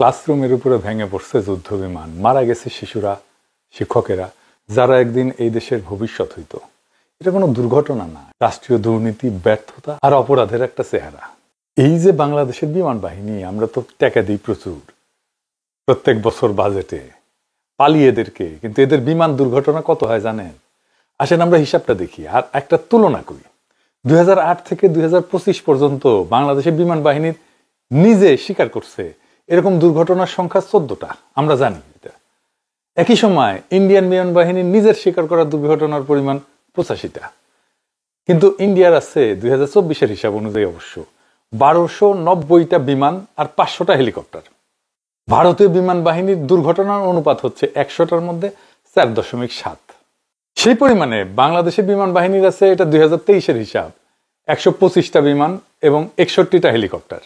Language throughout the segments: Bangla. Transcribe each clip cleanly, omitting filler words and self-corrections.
ক্লাসরুমের উপরে ভেঙে পড়ছে যুদ্ধ বিমান, মারা গেছে শিশুরা, শিক্ষকেরা, যারা একদিন এই দেশের ভবিষ্যৎ হইতো। এটা কোনো দুর্ঘটনা না, রাষ্ট্রীয় দুর্নীতি, ব্যর্থতা আর অপরাধের একটা চেহারা। এই যে বাংলাদেশের বিমান বাহিনী, আমরা তো টাকা দিই প্রচুর প্রত্যেক বছর বাজেটে পালিয়ে এদেরকে, কিন্তু এদের বিমান দুর্ঘটনা কত হয় জানেন? আসেন আমরা হিসাবটা দেখি আর একটা তুলনা করি। 2008 থেকে 2025 পর্যন্ত বাংলাদেশের বিমান বাহিনীর নিজে স্বীকার করছে এরকম দুর্ঘটনার সংখ্যা 14টা, আমরা জানি এটা। একই সময় ইন্ডিয়ান বিমান বাহিনীর নিজের স্বীকার করা দুর্ঘটনার পরিমাণ 85টা, কিন্তু ইন্ডিয়ার আছে 2024-এর হিসাব অনুযায়ী অবশ্য 1290টা বিমান আর 500টা হেলিকপ্টার। ভারতীয় বিমান বাহিনীর দুর্ঘটনার অনুপাত হচ্ছে 100টার মধ্যে 4.7। সেই পরিমাণে বাংলাদেশের বিমান বাহিনীর আছে, এটা 2023-এর হিসাব, 125টা বিমান এবং 61টা হেলিকপ্টার।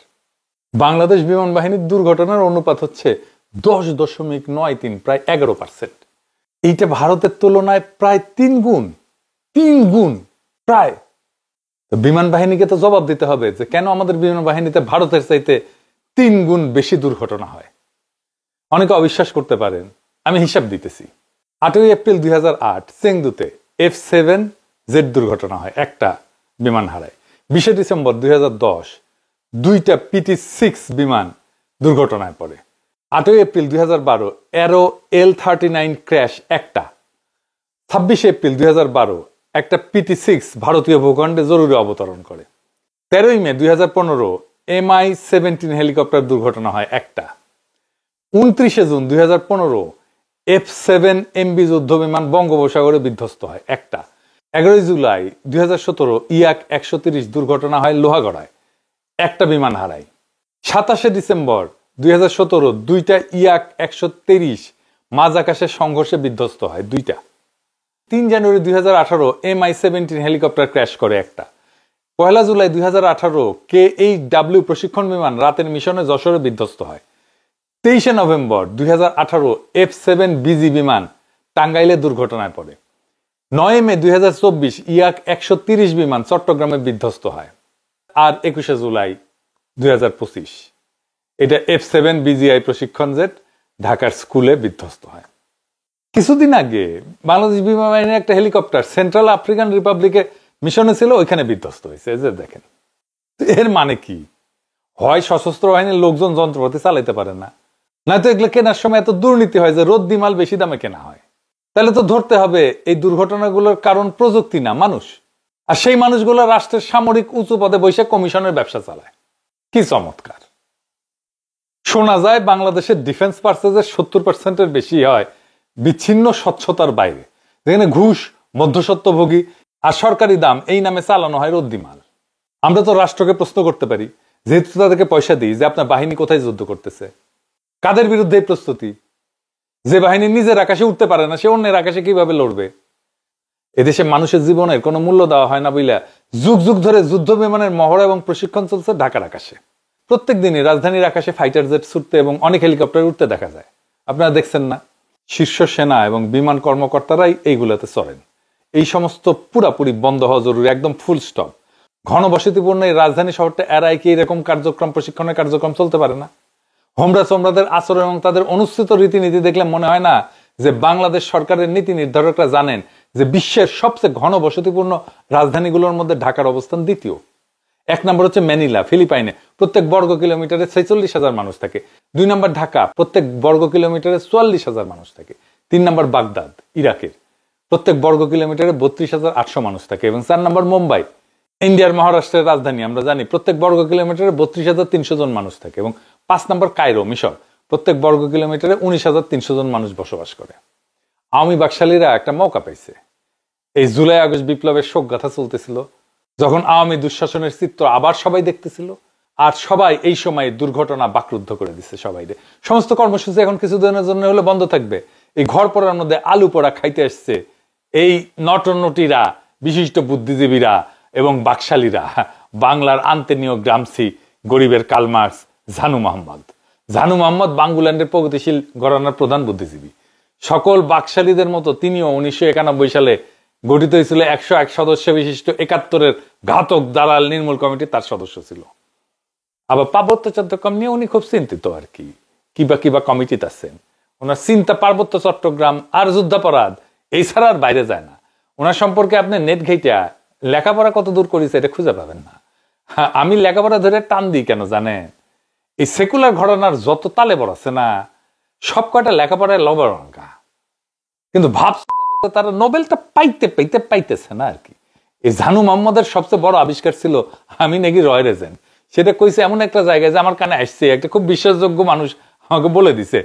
বাংলাদেশ বিমান বাহিনীর দুর্ঘটনার অনুপাত হচ্ছে 10.93, প্রায় 11%। এইটা ভারতের তুলনায় প্রায় 3 গুণ প্রায়। বিমান বাহিনীকে তো জবাব দিতে হবে যে কেন আমাদের বিমান বাহিনীতে ভারতের চাইতে 3 গুণ বেশি দুর্ঘটনা হয়। অনেকে অবিশ্বাস করতে পারেন, আমি হিসাব দিতেছি। 8 এপ্রিল 2008 চেংদুতে F7Z দুর্ঘটনা হয়, একটা বিমান হারায়। 20 ডিসেম্বর 2010 2টা PT-6 বিমান দুর্ঘটনায় পড়ে। 8 এপ্রিল 2012 Aero L39 ক্র্যাশ একটা। 26 এপ্রিল 2012 একটা PT-6 ভারতীয় ভূখণ্ডে জরুরি অবতরণ করে। 13 মে 2015 Mi-17 হেলিকপ্টার দুর্ঘটনা হয় একটা। 29 জুন 2015 F7MB যুদ্ধ বিমান বঙ্গোপসাগরে বিধ্বস্ত হয় একটা। 11 জুলাই 2017 IAC-130 দুর্ঘটনা হয় লোহাগড়ায়, একটা বিমান হারায়। 27 ডিসেম্বর 2017 2টা IAC-130 মাঝ আকাশের সংঘর্ষে বিধ্বস্ত হয়, 2টা। 3 জানুয়ারি 2018 Mi-17 হেলিকপ্টার ক্র্যাশ করে একটা। 1 জুলাই 2018 KHW প্রশিক্ষণ বিমান রাতের মিশনে যশোরে বিধ্বস্ত হয়। 23 নভেম্বর 2018 F7BG বিমান টাঙ্গাইলে দুর্ঘটনায় পড়ে। 9 মে 2024 IAC-130 বিমান চট্টগ্রামে বিধ্বস্ত হয়। আর 21 জুলাই 2025 এটা F7BGI প্রশিক্ষণ জেট ঢাকার স্কুলে বিধ্বস্ত হয়। কিছুদিন আগে বাংলাদেশ বিমান বাহিনীর একটা হেলিকপ্টার সেন্ট্রাল আফ্রিকান রিপাবলিকে মিশনে ছিল, ওইখানে বিধ্বস্ত হয়েছে। এই যে দেখেন, এর মানে কি? হয় সশস্ত্র বাহিনীর লোকজন যন্ত্রপাতি চালাইতে পারে না, নয়তো এগুলো কেনার সময় এত দুর্নীতি হয় যে রদ্দি মাল বেশি দামে কেনা হয়। তাহলে তো ধরতে হবে এই দুর্ঘটনাগুলোর কারণ প্রযুক্তি না, মানুষ। আর সেই মানুষগুলো রাষ্ট্রের সামরিক উঁচু পদে বসে কমিশনের ব্যবসা চালায়। কি চমৎকার! শোনা যায় বাংলাদেশের ডিফেন্স পার্সেজের 70%-এর বেশি হয় বিচ্ছিন্ন স্বচ্ছতার বাইরে, যেখানে ঘুষ, মধ্যস্বত্বভোগী আর সরকারি দাম এই নামে চালানো হয় রদ্দি মাল। আমরা তো রাষ্ট্রকে প্রশ্ন করতে পারি, যেহেতু তাদেরকে পয়সা দিই, যে আপনার বাহিনী কোথায় যুদ্ধ করতেছে, কাদের বিরুদ্ধে এই প্রস্তুতি? যে বাহিনী নিজের আকাশে উঠতে পারে না, সে অন্যের আকাশে কিভাবে লড়বে? এদেশে মানুষের জীবনের কোনো মূল্য দেওয়া হয় না বইলা যুগ যুগ ধরে যুদ্ধ বিমানের মহড়া এবং প্রশিক্ষণ চলছে ঢাকার আকাশে। প্রত্যেক দিনই রাজধানীর আকাশে ফাইটার জেট ছুটতে এবং অনেক হেলিকপ্টার উঠতে দেখা যায়। আপনারা দেখছেন না? শীর্ষ সেনা এবং বিমান কর্মকর্তারাই এইগুলোতে চড়েন। এই সমস্ত পুরাপুরি বন্ধ হওয়া জরুরি, একদম ফুল স্টপ। ঘনবসতিপূর্ণ এই রাজধানী শহরটা এড়ায় কি এরকম প্রশিক্ষণের কার্যক্রম চলতে পারে না? হোমরা সোমরাদের আচরণ এবং তাদের অনুসৃত রীতিনীতি দেখলে মনে হয় না যে বাংলাদেশ সরকারের নীতি নির্ধারকরা জানেন যে বিশ্বের সবচেয়ে ঘনবসতিপূর্ণ রাজধানীগুলোর মধ্যে ঢাকার অবস্থান দ্বিতীয়। 1 নম্বর হচ্ছে ম্যানিলা, ফিলিপাইনে, প্রত্যেক বর্গ কিলোমিটারে 46,000 মানুষ থাকে। 2 নম্বর ঢাকা, প্রত্যেক বর্গ কিলোমিটারে 44,000 মানুষ থাকে। 3 নম্বর বাগদাদ, ইরাকের, প্রত্যেক বর্গ কিলোমিটারে 32,800 মানুষ থাকে। এবং 4 নম্বর মুম্বাই, ইন্ডিয়ার মহারাষ্ট্রের রাজধানী, আমরা জানি প্রত্যেক বর্গ কিলোমিটারে 32,300 জন মানুষ থাকে। এবং 5 নম্বর কায়রো, মিশর, প্রত্যেক বর্গ কিলোমিটারে 19,300 জন মানুষ বসবাস করে। আওয়ামী বাকশালীরা একটা মৌকা পাইছে। এই জুলাই আগস্ট বিপ্লবের শোকগাথা চলতেছিল, যখন আওয়ামী দুঃশাসনের চিত্র আবার সবাই দেখতেছিল, আর সবাই এই সময় দুর্ঘটনা বাকরুদ্ধ করে দিচ্ছে সবাই। সমস্ত কর্মসূচি এখন কিছুদিনের জন্য হলে বন্ধ থাকবে। এই ঘর পড়ার মধ্যে আলু পোড়া খাইতে আসছে এই নটনটিরা, বিশিষ্ট বুদ্ধিজীবীরা এবং বাকশালীরা, বাংলার আন্তনীয় গ্রামসি, গরিবের কালমার্কস, ঝানু মোহাম্মদ বাঙ্গুল্যান্ডের প্রগতিশীল ঘরানার প্রধান বুদ্ধিজীবী। সকল বাকশালীদের মতো তিনিও 1991 সালে গঠিত হয়েছিল 101 সদস্য বিশিষ্ট 71-এর ঘাতক দালাল নির্মূল কমিটি, তার সদস্য ছিল। আবার পার্বত্য চট্টগ্রাম নিয়ে উনি খুব চিন্তিত আর কি। কিবা কিবা কমিটিতে আছেন, ওনার চিন্তা পার্বত্য চট্টগ্রাম আর যুদ্ধাপরাধ এই ছাড়া আর বাইরে যায় না। ওনার সম্পর্কে আপনি নেট ঘেইটা লেখাপড়া কত দূর করেছে এটা খুঁজে পাবেন না। আমি লেখাপড়া ধরে টান দিই কেন জানেন? এই সেকুলার ঘটনার যত তালে বড় আছে না, সব কয়টা লেখাপড়ায় লবণকা, কিন্তু ভাবছে তারা নোবেলটা পাইতেছে না আর কি। এই ঝানু মোহাম্মদের সবচেয়ে বড় আবিষ্কার ছিল আমি নাকি রয় রেজেন্ট। সেটা কইছে এমন একটা জায়গায় যে আমার কানে আসছে, একটা খুব বিশ্বাসযোগ্য মানুষ আমাকে বলে দিছে।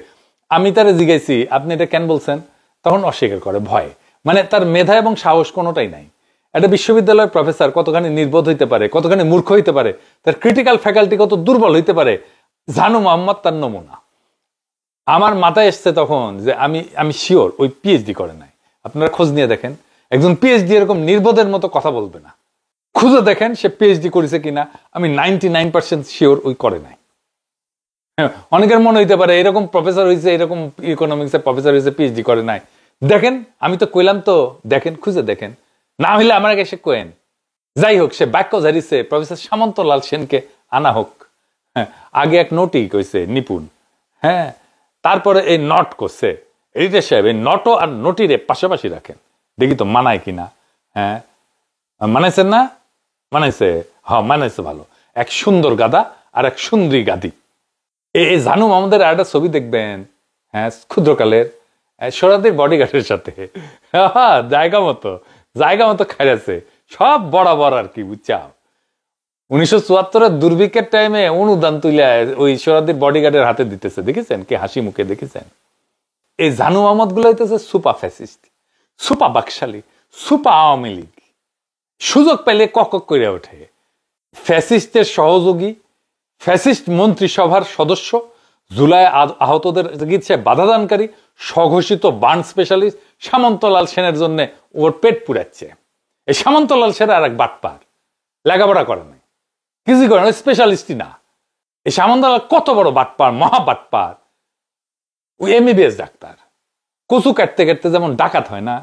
আমি তারা জিজ্ঞাসি আপনি এটা কেন বলছেন, তখন অস্বীকার করে ভয়। মানে তার মেধা এবং সাহস কোনোটাই নাই। একটা বিশ্ববিদ্যালয়ের প্রফেসর কতখানি নির্বোধ হইতে পারে, কতখানি মূর্খ হইতে পারে, তার ক্রিটিক্যাল ফ্যাকাল্টি কত দুর্বল হইতে পারে, ঝানু মোহাম্মদ তার নমুনা। আমার মাথায় এসছে তখন যে আমি শিওর ওই পিএইচডি করে নাই। আপনারা খোঁজ নিয়ে দেখেন, একজন পিএইচডি এরকম নির্বোধের মতো কথা বলবে না। খুঁজে দেখেন সে পিএইচডি করেছে কিনা, আমি 99% শিওর ওই করে নাই। অনেকের মনে হইতে পারে এরকম প্রফেসর হয়েছে, এরকম ইকোনমিক্সের প্রফেসর হয়েছে, পিএইচডি করে নাই। দেখেন, আমি তো কইলাম তো, দেখেন, খুঁজে দেখেন, না হইলে আমার আগে সে কোয়েন। যাই হোক, সে বাক্য ঝাড়িছে প্রফেসর সামন্তলাল সেনকে আনা হোক। হ্যাঁ, আগে এক নোটই কইছে নিপুণ, হ্যাঁ, তারপরে এই নট করছে। এডিটর সাহেব এই নটো আর নোটিরে পাশাপাশি রাখেন, দেখি তো মানায় কিনা। হ্যাঁ, মানাইছেন না? মানাইছে, হ্যাঁ মানাইছে ভালো। এক সুন্দর গাদা আর এক সুন্দরী গাদি। এই ঝানু মোহাম্মদের একটা ছবি দেখবেন, হ্যাঁ, ক্ষুদ্রকালের সোহরাওয়ার্দীর বডিগার্ডের সাথে। জায়গা মতো খাইছে, সব বরাবর আর কি, বুঝছাও। 1974 দুর্ভিক্ষের টাইমে অনুদান তুলে ওই সোহরাওয়ার্দীর বডিগার্ডের হাতে দিতেছে, দেখেছেন কি হাসি মুখে, দেখেছেন? এই ঝানু মোহাম্মদ গুলো হইতেছে সুপা ফ্যাসিস্ট, সুপা বাকশালী, সুপা আওয়ামী লীগ। সুযোগ পেলে কক করে ওঠে। ফ্যাসিস্টের সহযোগী, ফ্যাসিস্ট মন্ত্রিসভার সদস্য, জুলাই আহতদের চিকিৎসায় বাধাদানকারী, স্বঘোষিত বার্ন স্পেশালিস্ট সামন্তলাল সেনের জন্য ওর পেট পুড়াচ্ছে। এই সামন্তলাল সেন আর এক বাটপার, লেখাপড়া করে নাই, কিছু করে না, স্পেশালিস্টই না। এই সামন্তলাল কত বড় বাটপার, মহা বাটপার। ওই এমবিবিএস ডাক্তার, কচু কাটতে কাটতে যেমন ডাকাত হয় না,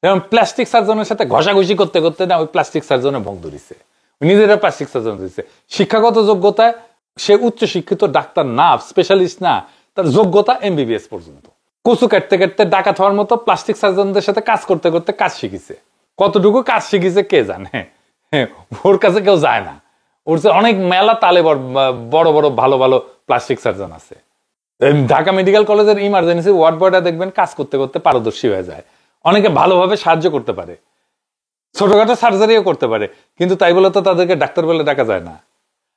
যেমন প্লাস্টিক সার্জনের সাথে ঘষাঘষি করতে করতে না ওই প্লাস্টিক সার্জনের ভোগ ধরিছে, নিজেরা প্লাস্টিক সার্জন ধরিছে। শিক্ষাগত যোগ্যতায় সে উচ্চ শিক্ষিত ডাক্তার না, স্পেশালিস্ট না, তার যোগ্যতা এমবিবিএস পর্যন্ত। কচু কাটতে কাটতে ডাকাত হওয়ার মতো প্লাস্টিক সার্জনদের সাথে কাজ করতে করতে কাজ শিখিছে। কতটুকু কাজ শিখিছে কে জানে, ওর কাছে কেউ যায় না। ওর অনেক মেলা তালে বড় বড় ভালো ভালো প্লাস্টিক সার্জন আছে। ঢাকা মেডিকেল কলেজের ইমার্জেন্সি ওয়ার্ড বয়টা দেখবেন কাজ করতে করতে পারদর্শী হয়ে যায়। অনেকে ভালোভাবে সাহায্য করতে পারে, ছোটখাটো সার্জারিও করতে পারে, কিন্তু তাই বলে তো তাদেরকে ডাক্তার বলে ডাকা যায় না।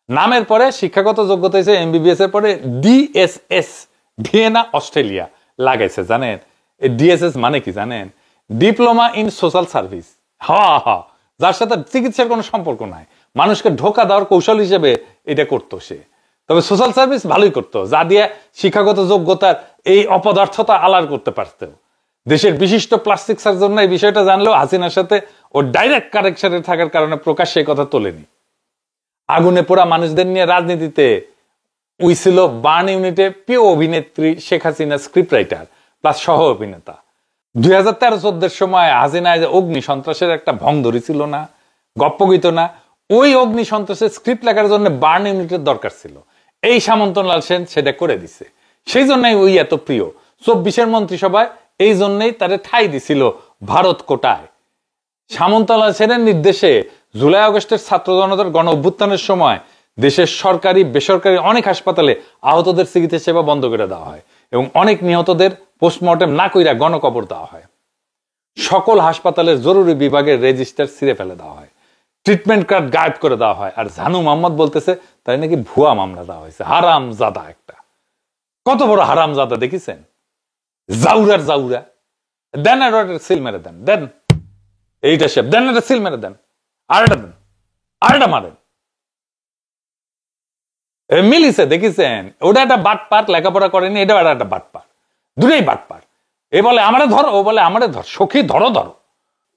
নামের পরে শিক্ষাগত যোগ্যতা হিসেবে এমবিবিএস এর পরে ডিএসএস, ভিয়েনা অস্ট্রেলিয়া লাগাইছে। জানেন এই ডিএসএস মানে কি জানেন? Diploma in social service. হা, যার সাথে চিকিৎসার কোনো সম্পর্ক নাই, মানুষকে ধোঁকা দেওয়ার কৌশল হিসেবে এটা করতো সে। তবে সোশ্যাল সার্ভিস ভালোই করতো, যা দিয়ে শিক্ষাগত যোগ্যতার এই অপদার্থতা আলার করতে পারত। দেশের বিশিষ্ট প্লাস্টিক সার্জনরা এই বিষয়টা জানলেও হাসিনার সাথে ও ডাইরেক্ট কানেকশনে থাকার কারণে প্রকাশ্যে এই কথা তোলেনি। আগুনে পোড়া মানুষদের নিয়ে রাজনীতিতে উই ছিল বার্ন ইউনিটে প্রিয় অভিনেত্রী Sheikh Hasina, script writer plus সহ অভিনেতা। 2013-14 সময় হাসিনায় যে অগ্নি সন্ত্রাসের একটা ভং ধরেছিল না, গপ্প গীত না, ওই অগ্নি সন্ত্রাসের স্ক্রিপ্ট লেখার জন্য বার্ন ইউনিটের দরকার ছিল। এই সামন্তলাল সেন সেটা করে দিছে, সেই জন্যই ওই এত প্রিয়। 24-এর মন্ত্রিসভায় এই জন্যই তারে ঠাই দিছিল ভারত কোটায়। সামন্তলাল সেনের নির্দেশে জুলাই আগস্টের ছাত্র জনতার গণ অভ্যুত্থানের সময় দেশের সরকারি বেসরকারি অনেক হাসপাতালে আহতদের চিকিৎসা সেবা বন্ধ করে দেওয়া হয় এবং অনেক নিহতদের পোস্টমর্টেম না কইরা গণকবর দেওয়া হয়। সকল হাসপাতালের জরুরি বিভাগের রেজিস্টার ছিঁড়ে ফেলে দেওয়া হয়, ট্রিটমেন্ট কার্ড গায়েব করে দেওয়া হয়। আর ঝানু মোহাম্মদ বলতেছে তাই নাকি ভুয়া মামলা দেওয়া হয়েছে। হারাম জাদা একটা, কত বড় হারাম জাদা দেখেছেন? জাউরার জাউরা। দেন আর সিল মেরে দেন, দেন এইটা সে দেন, একটা সিল মেরে দেন, আরেকটা দেন, আরেকটা মারেন। মিলিছে দেখেছেন? ওটা একটা বাটপার, লেখাপড়া করেনি, এটাও একটা বাটপার, দুটোই বাটপার। এ বলে আমারে ধর, ও বলে আমারে ধর, সখী ধরো ধরো।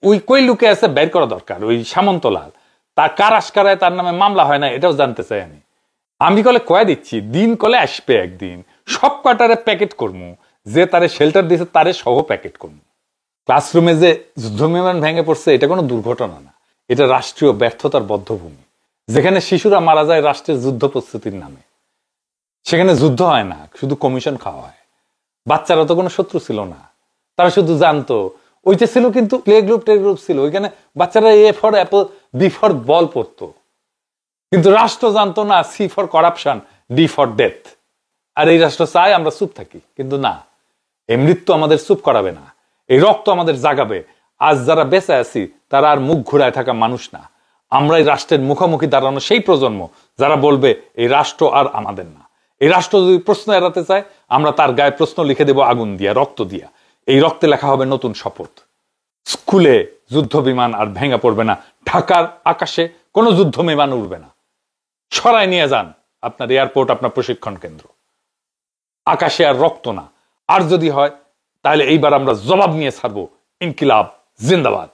ওই কই লুকে আছে বের করা দরকার। ওই সামন্তলাল তার কার আশকারায় তার নামে মামলা হয় না এটাও জানতে চাই আমি। আমি কলে কয়ে দিচ্ছি, দিন কলে আসবে একদিন সব কটারে প্যাকেট করবো, যে তারে শেল্টার দিয়েছে তারে সহ প্যাকেট করবো। ক্লাসরুমে যে যুদ্ধ বিমান ভেঙে পড়ছে এটা কোনো দুর্ঘটনা না, এটা রাষ্ট্রীয় ব্যর্থতার বদ্ধভূমি, যেখানে শিশুরা মারা যায় রাষ্ট্রের যুদ্ধ প্রস্তুতির নামে। সেখানে যুদ্ধ হয় না, শুধু কমিশন খাওয়া হয়। বাচ্চারা তো কোনো শত্রু ছিল না, তারা শুধু জানতো ওইটা ছিল, কিন্তু প্লে গ্রুপ ছিল, ওইখানে বাচ্চারা A for apple, B for ball পড়তো, কিন্তু রাষ্ট্র জানতো না C for corruption, D for death. আর এই রাষ্ট্র চায় আমরা চুপ থাকি, কিন্তু না, এই মৃত্যু আমাদের চুপ করাবে না, এই রক্ত আমাদের জাগাবে। আজ যারা বেঁচে আছি তারা আর মুখ ঘুরায় থাকা মানুষ না, আমরা এই রাষ্ট্রের মুখোমুখি দাঁড়ানো সেই প্রজন্ম যারা বলবে এই রাষ্ট্র আর আমাদের না। এই রাষ্ট্র যদি প্রশ্ন এড়াতে চায়, আমরা তার গায়ে প্রশ্ন লিখে দেব আগুন দিয়া, রক্ত দিয়া। এই রক্তে লেখা হবে নতুন শপথ। স্কুলে যুদ্ধ বিমান আর ভেঙে পড়বে না, ঢাকার আকাশে কোনো যুদ্ধ বিমান উড়বে না। সরাই নিয়ে যান আপনার এয়ারপোর্ট, আপনার প্রশিক্ষণ কেন্দ্র। আকাশে আর রক্ত না। আর যদি হয় তাহলে এইবার আমরা জবাব নিয়ে ছাড়বো। ইনকিলাব জিন্দাবাদ।